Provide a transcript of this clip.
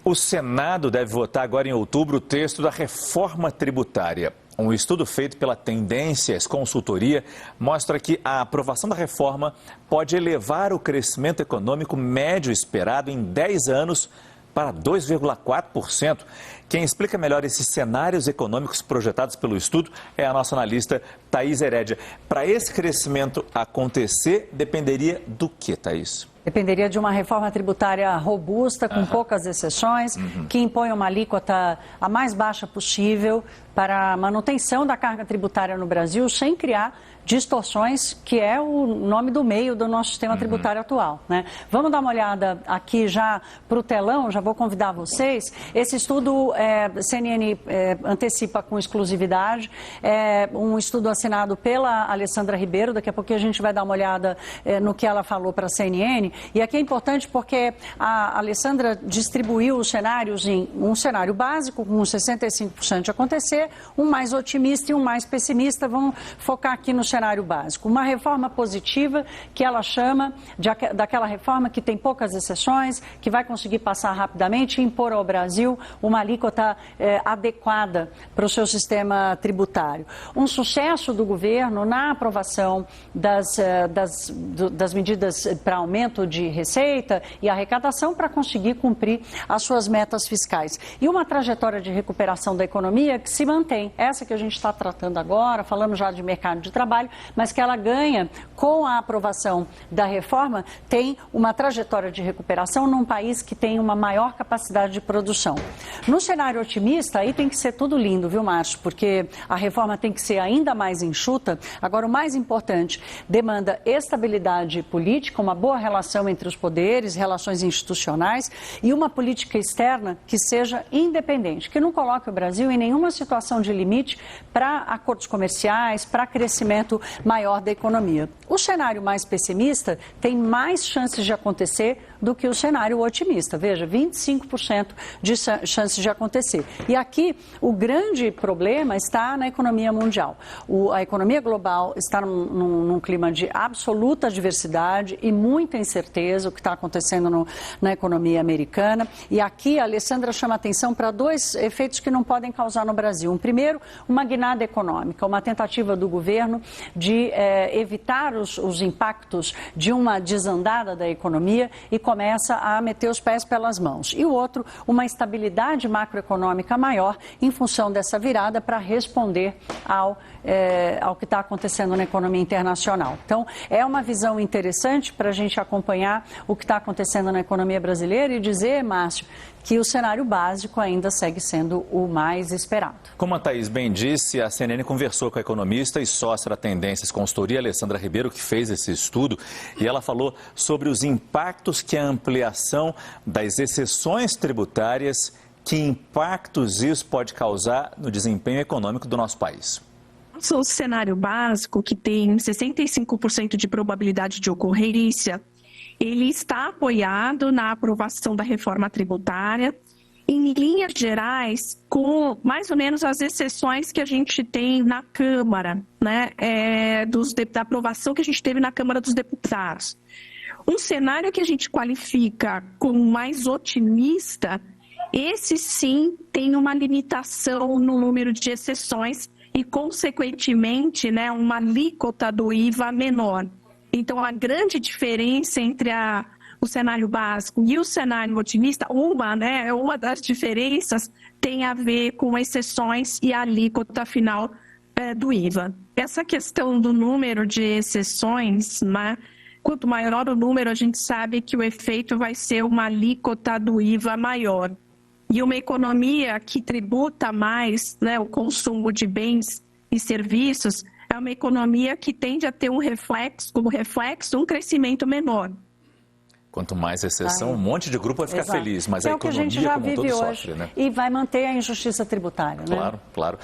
O Senado deve votar agora em outubro o texto da reforma tributária. Um estudo feito pela Tendências Consultoria mostra que a aprovação da reforma pode elevar o crescimento econômico médio esperado em 10 anos para 2,4%. Quem explica melhor esses cenários econômicos projetados pelo estudo é a nossa analista Thaís Herédia. Para esse crescimento acontecer, dependeria do que, Thaís? Dependeria de uma reforma tributária robusta, com poucas exceções, que impõe uma alíquota a mais baixa possível para a manutenção da carga tributária no Brasil, sem criar distorções, que é o nome do meio do nosso sistema tributário atual, né? Vamos dar uma olhada aqui já para o telão, já vou convidar vocês. Esse estudo, CNN antecipa com exclusividade, um estudo assinado pela Alessandra Ribeiro. Daqui a pouquinho a gente vai dar uma olhada no que ela falou para a CNN. E aqui é importante porque a Alessandra distribuiu os cenários em um cenário básico, com 65% de acontecer, um mais otimista e um mais pessimista. Vamos focar aqui no cenário básico. Uma reforma positiva, que ela chama daquela reforma que tem poucas exceções, que vai conseguir passar rapidamente e impor ao Brasil uma alíquota adequada para o seu sistema tributário. Um sucesso do governo na aprovação das medidas para aumento de receita e arrecadação para conseguir cumprir as suas metas fiscais. E uma trajetória de recuperação da economia que se mantém. Essa que a gente está tratando agora, falando já de mercado de trabalho, mas que ela ganha com a aprovação da reforma, tem uma trajetória de recuperação num país que tem uma maior capacidade de produção. No cenário otimista, aí tem que ser tudo lindo, viu, Márcio? Porque a reforma tem que ser ainda mais enxuta. Agora, o mais importante, demanda estabilidade política, uma boa relação entre os poderes, relações institucionais e uma política externa que seja independente, que não coloque o Brasil em nenhuma situação de limite para acordos comerciais, para crescimento maior da economia. O cenário mais pessimista tem mais chances de acontecer do que o cenário otimista. Veja, 25% de chances de acontecer. E aqui o grande problema está na economia mundial. A economia global está num clima de absoluta adversidade e muita incerteza, o que está acontecendo na economia americana. E aqui a Alessandra chama atenção para dois efeitos que não podem causar no Brasil. Um primeiro, uma guinada econômica, uma tentativa do governo de evitar os impactos de uma desandada da economia e começa a meter os pés pelas mãos. E o outro, uma estabilidade macroeconômica maior em função dessa virada para responder ao que está acontecendo na economia internacional. Então, é uma visão interessante para a gente acompanhar o que está acontecendo na economia brasileira e dizer, Márcio, que o cenário básico ainda segue sendo o mais esperado. Como a Thaís bem disse, a CNN conversou com a economista e sócia da Tendências Consultoria, Alessandra Ribeiro, que fez esse estudo, e ela falou sobre os impactos que a ampliação das exceções tributárias, que impactos isso pode causar no desempenho econômico do nosso país. O cenário básico, que tem 65% de probabilidade de ocorrência, ele está apoiado na aprovação da reforma tributária, em linhas gerais, com mais ou menos as exceções que a gente tem na Câmara, né, da aprovação que a gente teve na Câmara dos Deputados. Um cenário que a gente qualifica como mais otimista, esse sim tem uma limitação no número de exceções e, consequentemente, né, uma alíquota do IVA menor. Então, a grande diferença entre o cenário básico e o cenário otimista, uma das diferenças tem a ver com exceções e a alíquota final do IVA. Essa questão do número de exceções, né, quanto maior o número, a gente sabe que o efeito vai ser uma alíquota do IVA maior. E uma economia que tributa mais, né, o consumo de bens e serviços, é uma economia que tende a ter como reflexo um crescimento menor. Quanto mais exceção, um monte de grupo vai ficar feliz, mas a economia como um todo sofre, né? E vai manter a injustiça tributária, né? Claro, claro.